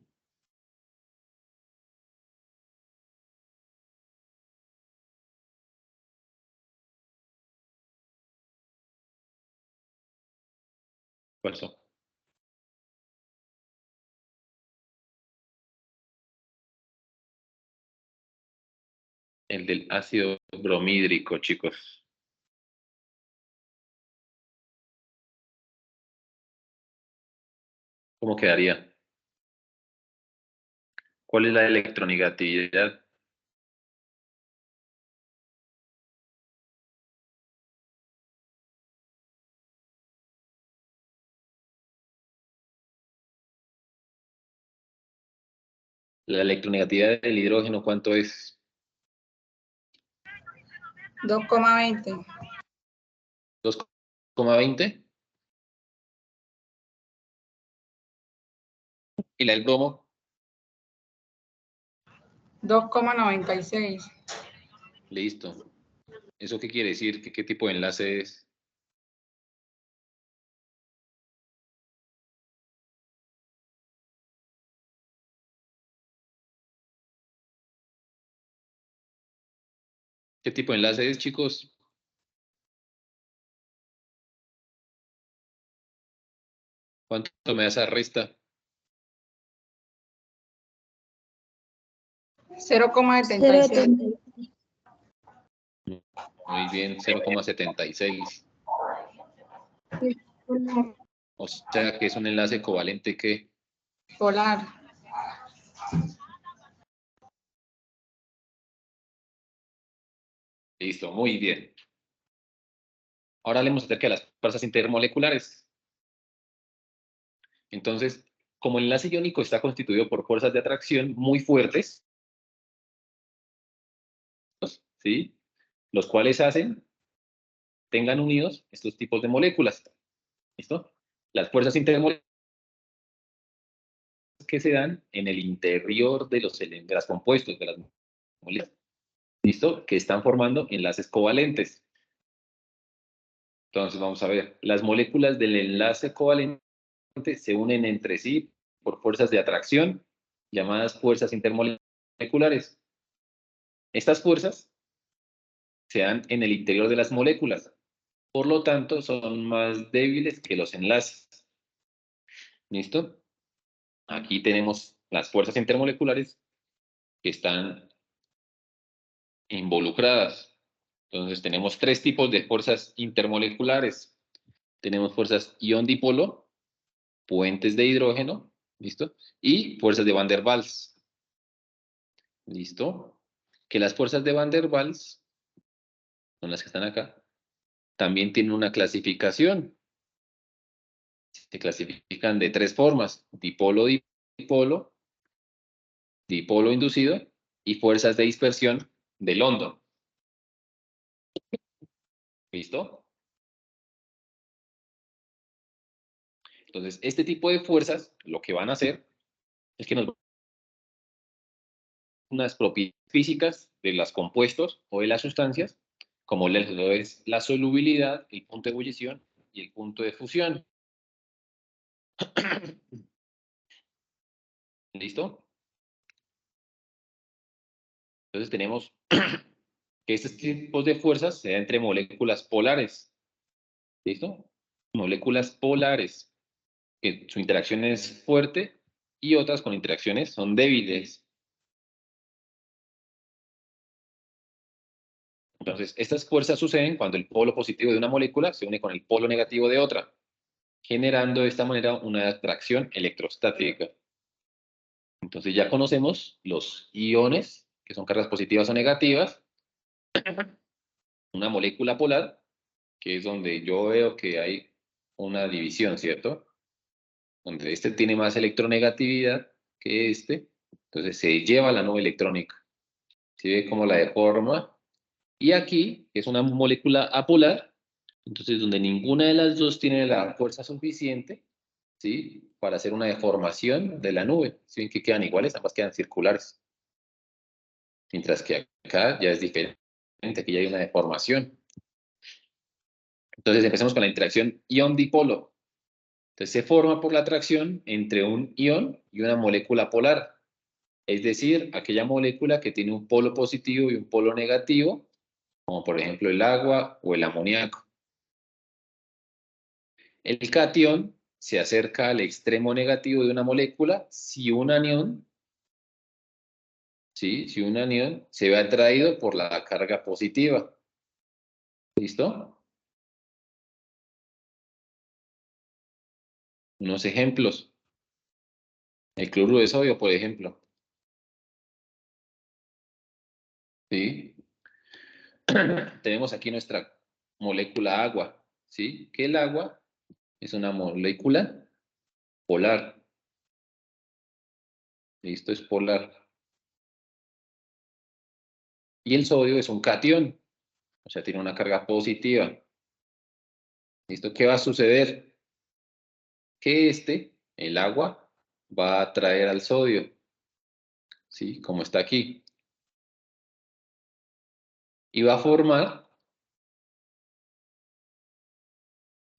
¿Cuáles son? El del ácido bromídrico, chicos. ¿Cómo quedaría? ¿Cuál es la electronegatividad? La electronegatividad del hidrógeno, ¿cuánto es? 2,20. 2,20. ¿Y la del bromo? 2,96. Listo. ¿Eso qué quiere decir? ¿Qué tipo de enlace es? ¿Qué tipo de enlace es, chicos? ¿Cuánto me da esa resta? 0,76. Muy bien, 0,76. O sea que es un enlace covalente que... Polar. Listo, muy bien. Ahora hablemos acerca de las fuerzas intermoleculares. Entonces, como el enlace iónico está constituido por fuerzas de atracción muy fuertes, ¿sí? Los cuales tengan unidos estos tipos de moléculas. ¿Listo? Las fuerzas intermoleculares que se dan en el interior de las compuestos, de las moléculas, ¿listo? Que están formando enlaces covalentes. Entonces, vamos a ver, las moléculas del enlace covalente se unen entre sí por fuerzas de atracción, llamadas fuerzas intermoleculares. Estas fuerzas se dan en el interior de las moléculas, por lo tanto, son más débiles que los enlaces. ¿Listo? Aquí tenemos las fuerzas intermoleculares que están involucradas. Entonces, tenemos tres tipos de fuerzas intermoleculares. Tenemos fuerzas ion-dipolo, puentes de hidrógeno, ¿listo? Y fuerzas de Van der Waals. ¿Listo? Que las fuerzas de Van der Waals, son las que están acá, también tienen una clasificación. Se clasifican de tres formas: dipolo-dipolo, dipolo inducido y fuerzas de dispersión de London. ¿Listo? Entonces, este tipo de fuerzas lo que van a hacer es que nos unas propiedades físicas de los compuestos o de las sustancias, como lo es la solubilidad, el punto de ebullición y el punto de fusión. ¿Listo? Entonces tenemos que estos tipos de fuerzas se dan entre moléculas polares. ¿Listo? Moléculas polares, que su interacción es fuerte y otras con interacciones son débiles. Entonces, estas fuerzas suceden cuando el polo positivo de una molécula se une con el polo negativo de otra, generando de esta manera una atracción electrostática. Entonces ya conocemos los iones, que son cargas positivas o negativas, una molécula polar, que es donde yo veo que hay una división, ¿cierto? Donde este tiene más electronegatividad que este, entonces se lleva la nube electrónica. ¿Sí ve cómo la deforma? Y aquí, que es una molécula apolar, entonces donde ninguna de las dos tiene la fuerza suficiente, ¿sí? Para hacer una deformación de la nube. ¿Sí ven que quedan iguales? Ambas quedan circulares. Mientras que acá ya es diferente, aquí ya hay una deformación. Entonces empecemos con la interacción ion-dipolo. Entonces se forma por la atracción entre un ion y una molécula polar. Es decir, aquella molécula que tiene un polo positivo y un polo negativo, como por ejemplo el agua o el amoníaco. El catión se acerca al extremo negativo de una molécula si un anión, ¿sí? Si un anión se ve atraído por la carga positiva. ¿Listo? Unos ejemplos. El cloruro de sodio, por ejemplo. ¿Sí? Tenemos aquí nuestra molécula agua, ¿sí? Que el agua es una molécula polar. ¿Listo? Es polar. Y el sodio es un catión, o sea, tiene una carga positiva. ¿Listo? ¿Qué va a suceder? Que el agua, va a atraer al sodio, ¿sí? Como está aquí. Y va a formar,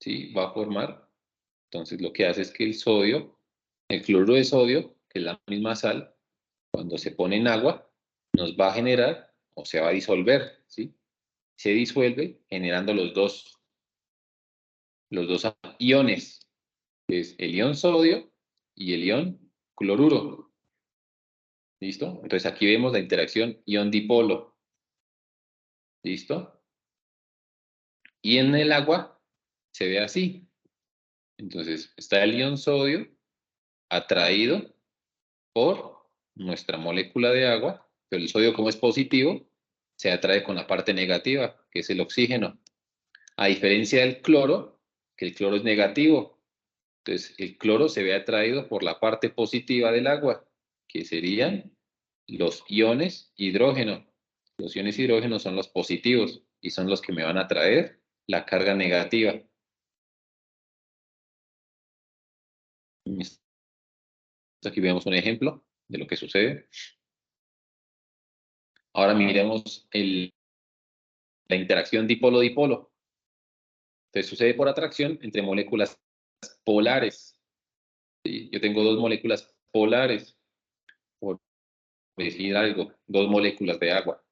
¿sí? Va a formar. Entonces lo que hace es que el sodio, el cloruro de sodio, que es la misma sal, cuando se pone en agua, nos va a generar o se va a disolver, ¿sí? Se disuelve generando los dos iones, que es el ion sodio y el ion cloruro. ¿Listo? Entonces aquí vemos la interacción ion-dipolo. ¿Listo? Y en el agua se ve así. Entonces está el ion sodio atraído por nuestra molécula de agua, pero el sodio, como es positivo, se atrae con la parte negativa, que es el oxígeno. A diferencia del cloro, que el cloro es negativo. Entonces, el cloro se ve atraído por la parte positiva del agua, que serían los iones hidrógeno. Los iones hidrógeno son los positivos y son los que me van a traer la carga negativa. Aquí vemos un ejemplo de lo que sucede. Ahora miremos la interacción dipolo-dipolo. Entonces sucede por atracción entre moléculas polares. ¿Sí? Yo tengo dos moléculas polares, por decir algo, dos moléculas de agua.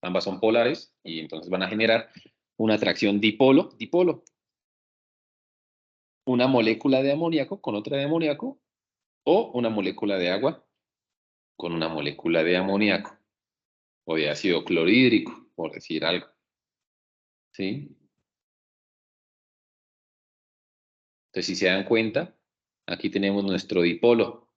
Ambas son polares y entonces van a generar una atracción dipolo-dipolo. Una molécula de amoníaco con otra de amoníaco o una molécula de agua con una molécula de amoníaco o de ácido clorhídrico, por decir algo. ¿Sí? Entonces, si se dan cuenta, aquí tenemos nuestro dipolo.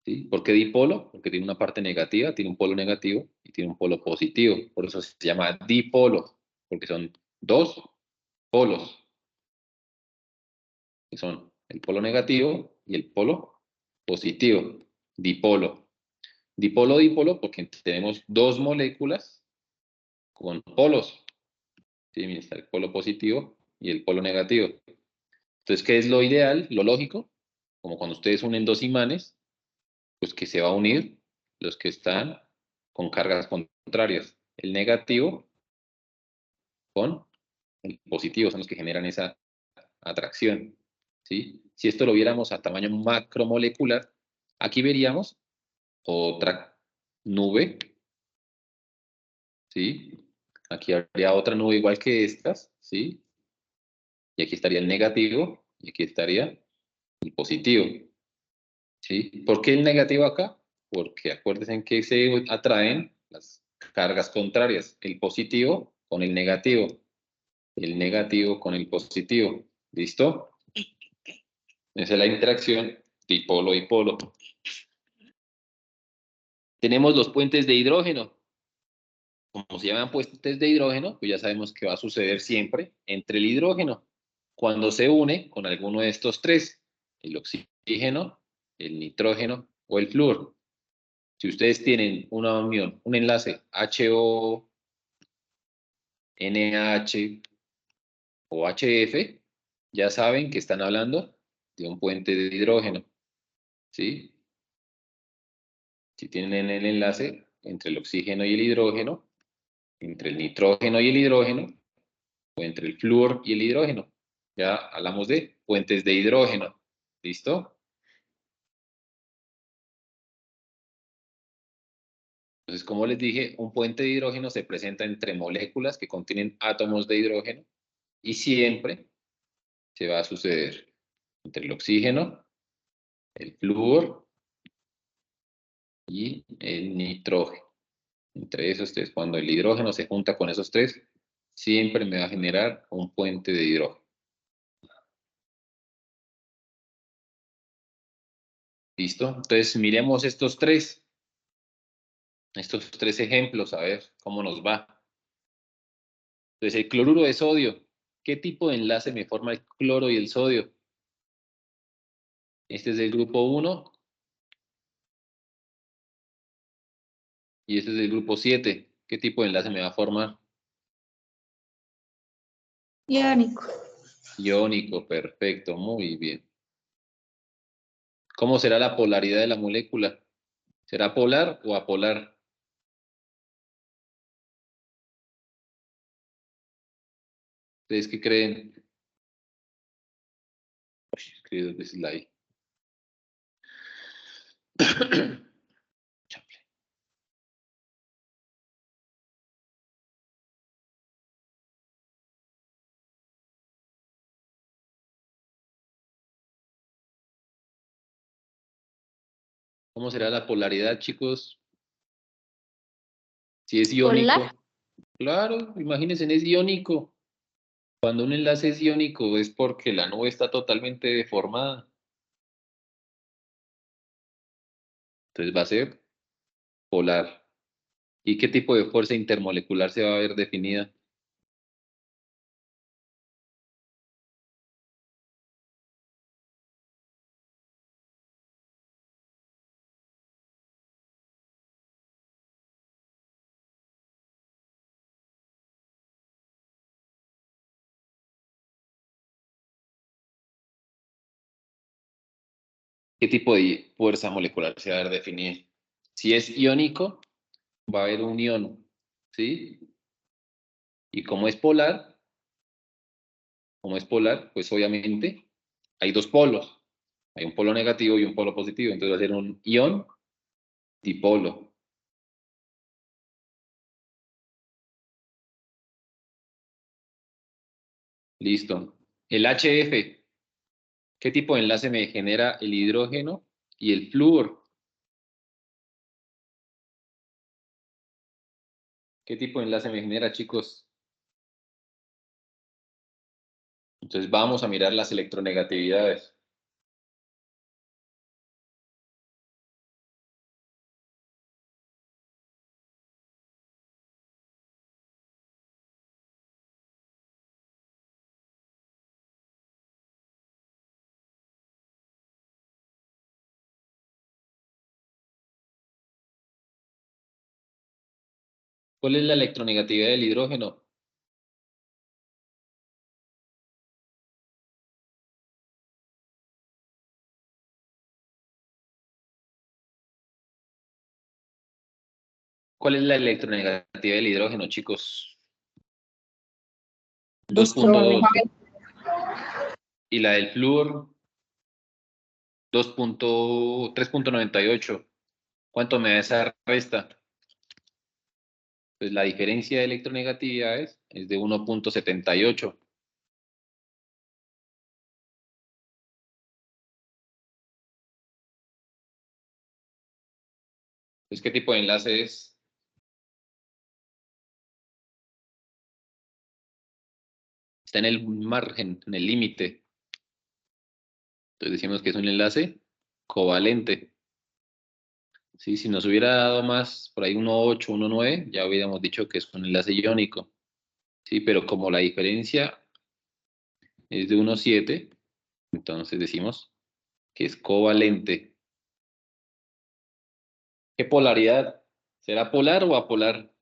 ¿Sí? ¿Por qué dipolo? Porque tiene una parte negativa, tiene un polo negativo y tiene un polo positivo. Por eso se llama dipolo, porque son dos polos, que son el polo negativo y el polo positivo. Dipolo. Dipolo, porque tenemos dos moléculas con polos. ¿Sí? Mira, está el polo positivo y el polo negativo. Entonces, ¿qué es lo ideal, lo lógico? Como cuando ustedes unen dos imanes, pues que se va a unir los que están con cargas contrarias. El negativo con el positivo son los que generan esa atracción. ¿Sí? Si esto lo viéramos a tamaño macromolecular, aquí veríamos otra nube. ¿Sí? Aquí habría otra nube igual que estas. ¿Sí? Y aquí estaría el negativo y aquí estaría el positivo. ¿Sí? ¿Por qué el negativo acá? Porque acuérdense que se atraen las cargas contrarias, el positivo con el negativo con el positivo. ¿Listo? Esa es la interacción dipolo-dipolo. Tenemos los puentes de hidrógeno. Como se llaman puentes de hidrógeno, pues ya sabemos que va a suceder siempre entre el hidrógeno, cuando se une con alguno de estos tres, el oxígeno, el nitrógeno o el flúor. Si ustedes tienen una unión, un enlace HO, NH o HF, ya saben que están hablando de un puente de hidrógeno. ¿Sí? Si tienen el enlace entre el oxígeno y el hidrógeno, entre el nitrógeno y el hidrógeno, o entre el flúor y el hidrógeno. Ya hablamos de puentes de hidrógeno. ¿Listo? Entonces, como les dije, un puente de hidrógeno se presenta entre moléculas que contienen átomos de hidrógeno y siempre se va a suceder entre el oxígeno, el flúor y el nitrógeno. Entre esos tres, cuando el hidrógeno se junta con esos tres, siempre me va a generar un puente de hidrógeno. ¿Listo? Entonces, miremos estos tres ejemplos, a ver cómo nos va. Entonces, el cloruro de sodio. ¿Qué tipo de enlace me forma el cloro y el sodio? Este es del grupo 1 y este es del grupo 7. ¿Qué tipo de enlace me va a formar? Iónico. Iónico, perfecto, muy bien. ¿Cómo será la polaridad de la molécula? ¿Será polar o apolar? ¿Ustedes qué creen? Escribí 2 veces la I. ¿Cómo será la polaridad, chicos? Si es iónico. Polar. Claro, imagínense, es iónico. Cuando un enlace es iónico es porque la nube está totalmente deformada. Entonces va a ser polar. ¿Y qué tipo de fuerza intermolecular se va a ver definida? ¿Qué tipo de fuerza molecular se va a definir? Si es iónico, va a haber un ion, ¿sí? Y como es polar, pues obviamente hay dos polos. Hay un polo negativo y un polo positivo. Entonces va a ser un ion dipolo. Listo. El HF, ¿qué tipo de enlace me genera el hidrógeno y el flúor? ¿Qué tipo de enlace me genera, chicos? Entonces vamos a mirar las electronegatividades. ¿Cuál es la electronegatividad del hidrógeno? ¿Cuál es la electronegatividad del hidrógeno, chicos? 2.2. Y la del flúor, 3.98. ¿Cuánto me da esa resta? Pues la diferencia de electronegatividades es de 1.78. Pues, ¿qué tipo de enlace es? Está en el margen, en el límite. Entonces decimos que es un enlace covalente. Sí, si nos hubiera dado más, por ahí 1.8, 1.9, ya hubiéramos dicho que es un enlace iónico. Sí, pero como la diferencia es de 1.7, entonces decimos que es covalente. ¿Qué polaridad? ¿Será polar o apolar?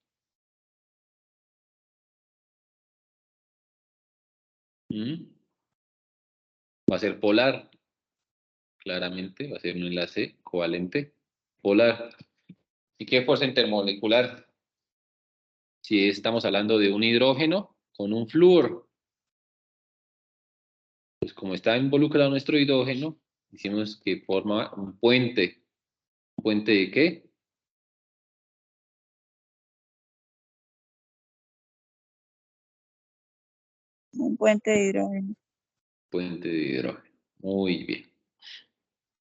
¿Mm? Va a ser polar, claramente, va a ser un enlace covalente polar. ¿Y qué fuerza intermolecular? Si estamos hablando de un hidrógeno con un flúor, pues como está involucrado nuestro hidrógeno, decimos que forma un puente. ¿Un puente de qué? Un puente de hidrógeno. Puente de hidrógeno. Muy bien.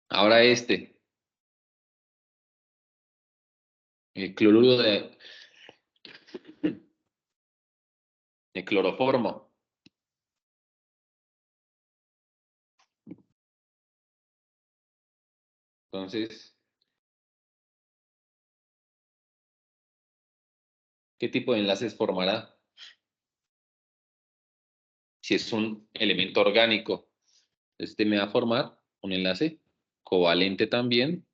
Ahora el cloruro de cloroformo. Entonces, ¿qué tipo de enlaces formará? Si es un elemento orgánico, este me va a formar un enlace covalente también.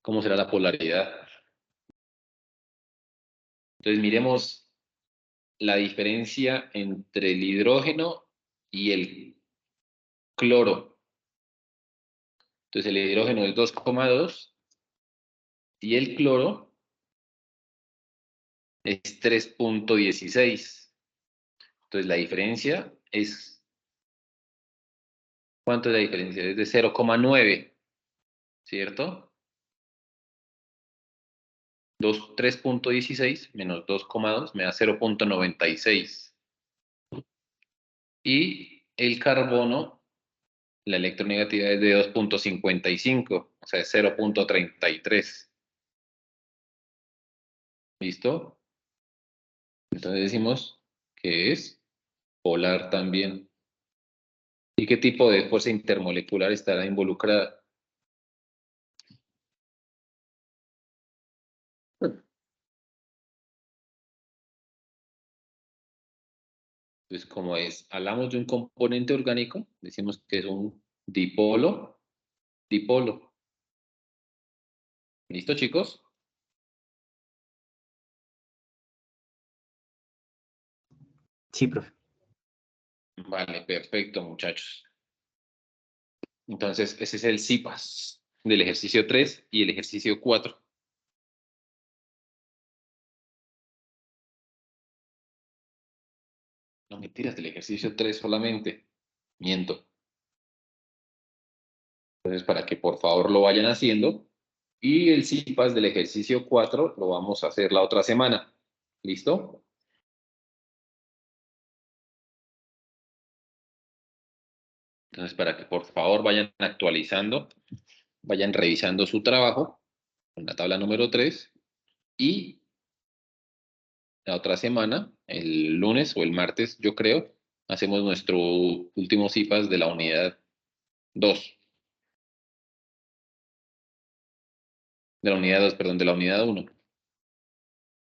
¿Cómo será la polaridad? Entonces, miremos la diferencia entre el hidrógeno y el cloro. Entonces, el hidrógeno es 2,2 y el cloro es 3.16. Entonces, la diferencia es... ¿Cuánto es la diferencia? Es de 0,9, ¿cierto? 3.16 menos 2,2 me da 0.96. Y el carbono, la electronegatividad es de 2.55, o sea, es 0.33. ¿Listo? Entonces decimos que es polar también. ¿Y qué tipo de fuerza intermolecular estará involucrada? Pues como hablamos de un componente orgánico, decimos que es un dipolo, dipolo. ¿Listo, chicos? Sí, profe. Vale, perfecto, muchachos. Entonces, ese es el CIPAS del ejercicio 3 y el ejercicio 4. No, mentiras, del ejercicio 3 solamente. Miento. Entonces, para que por favor lo vayan haciendo. Y el CIPAS del ejercicio 4 lo vamos a hacer la otra semana. ¿Listo? Entonces, para que por favor vayan actualizando, vayan revisando su trabajo en la tabla número 3 y la otra semana, el lunes o el martes, yo creo, hacemos nuestro último CIPAS de la unidad 2. De la unidad 2, perdón, de la unidad 1.